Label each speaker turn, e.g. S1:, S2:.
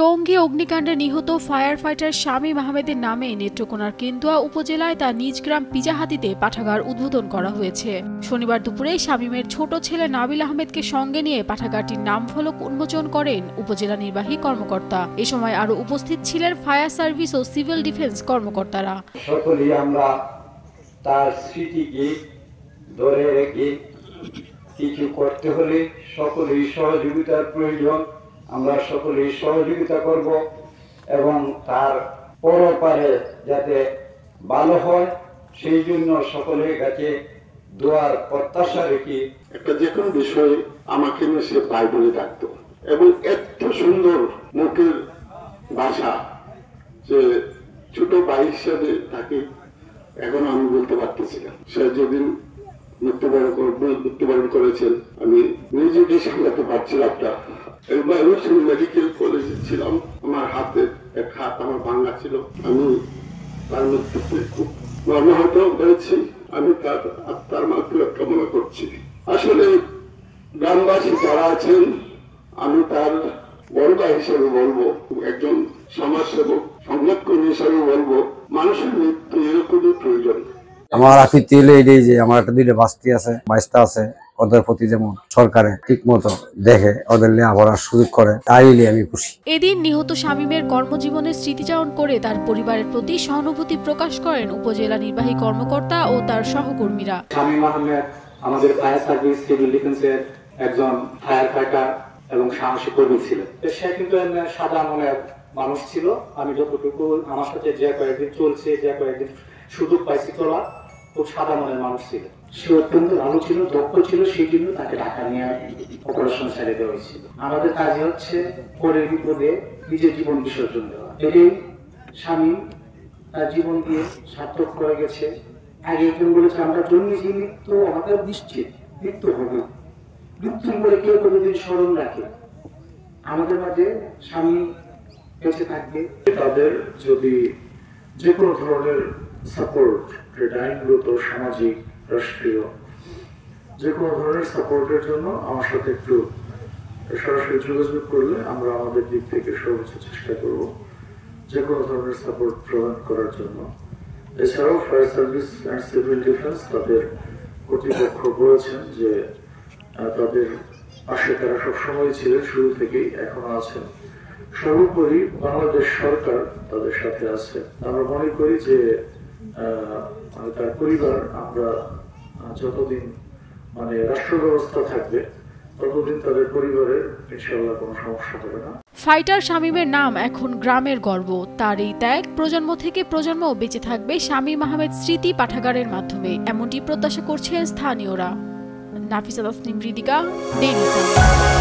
S1: টঙ্গী অগ্নিকাণ্ডে নিহত fire fighter Shamim আহমেদের নামে নেত্রকোনার কেন্দুয়া উপজেলায় তার নিজ গ্রাম পিজাহাতিতে পাঠাগার উদ্বোধন করা হয়েছে। শনিবার দুপুরে শামীমের ছোট ছেলে নাবিল আহমেদকে সঙ্গে নিয়ে পাঠাগারটির নামফলক উন্মোচন করেন উপজেলা নির্বাহী কর্মকর্তা। এ সময় আরও উপস্থিত ছিলেন ফায়ার সার্ভিস ও সিভিল ডিফেন্স কর্মকর্তারা।
S2: সকলেই আমরা তার স্মৃতিকে ধরে রেখে কিছু করতে হলে সকলেই সহযোগিতার প্রয়োজন। আমরা সকলেই সহযোগিতা করব এবং তার পরপারে যাতে ভালো হয় সেই জন্য সকলের কাছে দোয়ার প্রত্যাশা রেখে
S3: একটা যে কোনো বিষয়ে আমাকে নিয়ে সে ভাই বলে ডাকতো এবং এত সুন্দর মুখের ভাষা যে ছোট ভাই হিসাবে তাকে এখন আমি বলতে পারতেছিলাম। সে যেদিন মৃত্যুবরণ করেছেন আমি নিজেকে সামলাতে পারছিলাম না। মেডিকেল কলেজে ছিলাম, আমার হাতে এক হাত আমার ভাঙা ছিল। আমি তার মৃত্যুতে খুব মর্মাহত হয়েছি। আমি তার মাগফিরাত কামনা করছি। আসলে গ্রামবাসী যারা আছেন আমি তার বড় ভাই হিসেবে বলবো, একজন সমাজসেবক সংবাদকর্মী হিসেবে বলবো, মানুষের মৃত্যু এরকমই প্রয়োজন।
S4: আমার আপত্তি হলো এটাই যে আমার একটা দুইটা বাইস্তা আছে, ওদের প্রতি যেমন সরকারে ঠিক মতো দেখে ওদের লেখাপড়ার সুযোগ করে, তাইলে আমি খুশি।
S1: এদিন নিহত শামীমের কর্মজীবনের স্মৃতিচারণ করে তার পরিবারের প্রতি সহানুভূতি প্রকাশ করেন উপজেলা নির্বাহী কর্মকর্তা ও তার সহকর্মীরা।
S5: শামীম আহমেদ আমাদের ফায়ার সার্ভিস সিভিল ডিফেন্সের একজন ফায়ার ফাইটার এবং সাহসী কর্মী ছিলেন। সে কিন্তু সাদা মনের মানুষ ছিল। আমি যতটুকু আমার সাথে যে কয়েকদিন চলছে, যে কয়েকদিন সুযোগ পাইছি চলার, খুব সাদা মনের মানুষ ছিল। সে অত্যন্ত ভালো ছিল, দক্ষ ছিল, সেই জন্য তাকে ঢাকা নিয়ে অপারেশন ছেড়ে দেওয়া হয়েছিল। আমাদের কাজে হচ্ছে পরের বিপদে নিজের জীবন বিসর্জন দেওয়া। এটাই শামীম তার জীবন দিয়ে সার্থক করে গেছে। আগে একজন বলেছে আমরা জন্মেছি, মৃত্যু আমাদের নিশ্চিত, মৃত্যু হবে। মৃত্যুর পরে কেউ কোনোদিন স্মরণ রাখে। আমাদের মাঝে শামীম বেঁচে থাকবে।
S6: তাদের যদি যে কোনো ধরনের সাপোর্ট, আইনগত, সামাজিক, রাষ্ট্রীয় যে কোনো ধরনের সাপোর্টের জন্য আমার সাথে একটু সরাসরি যোগাযোগ করলে আমরা আমাদের দিক থেকে সর্বোচ্চ চেষ্টা করব যে কোনো ধরনের সাপোর্ট প্রদান করার জন্য। এছাড়াও fire service and civil defence তাদের কর্তৃপক্ষ বলেছেন যে তাদের পাশে তারা সবসময় ছিলেন, শুরু থেকেই এখনো আছেন। সর্বোপরি বাংলাদেশ সরকার তাদের সাথে আছে। আমরা মনে করি যে তার পরিবার, আমরা যতদিন রাষ্ট্র ব্যবস্থা থাকবে ততদিন তাদের পরিবারের ইনশাআল্লাহ কোনো সমস্যা হবে না।
S1: ফাইটার শামীমের নাম এখন গ্রামের গর্ব। তার এই ত্যাগ প্রজন্ম থেকে প্রজন্ম বেঁচে থাকবে শামীম আহমেদ স্মৃতি পাঠাগারের মাধ্যমে, এমনটি প্রত্যাশা করছেন স্থানীয়রা। Nafisa Tasnim, Ridhika, Daily Sun.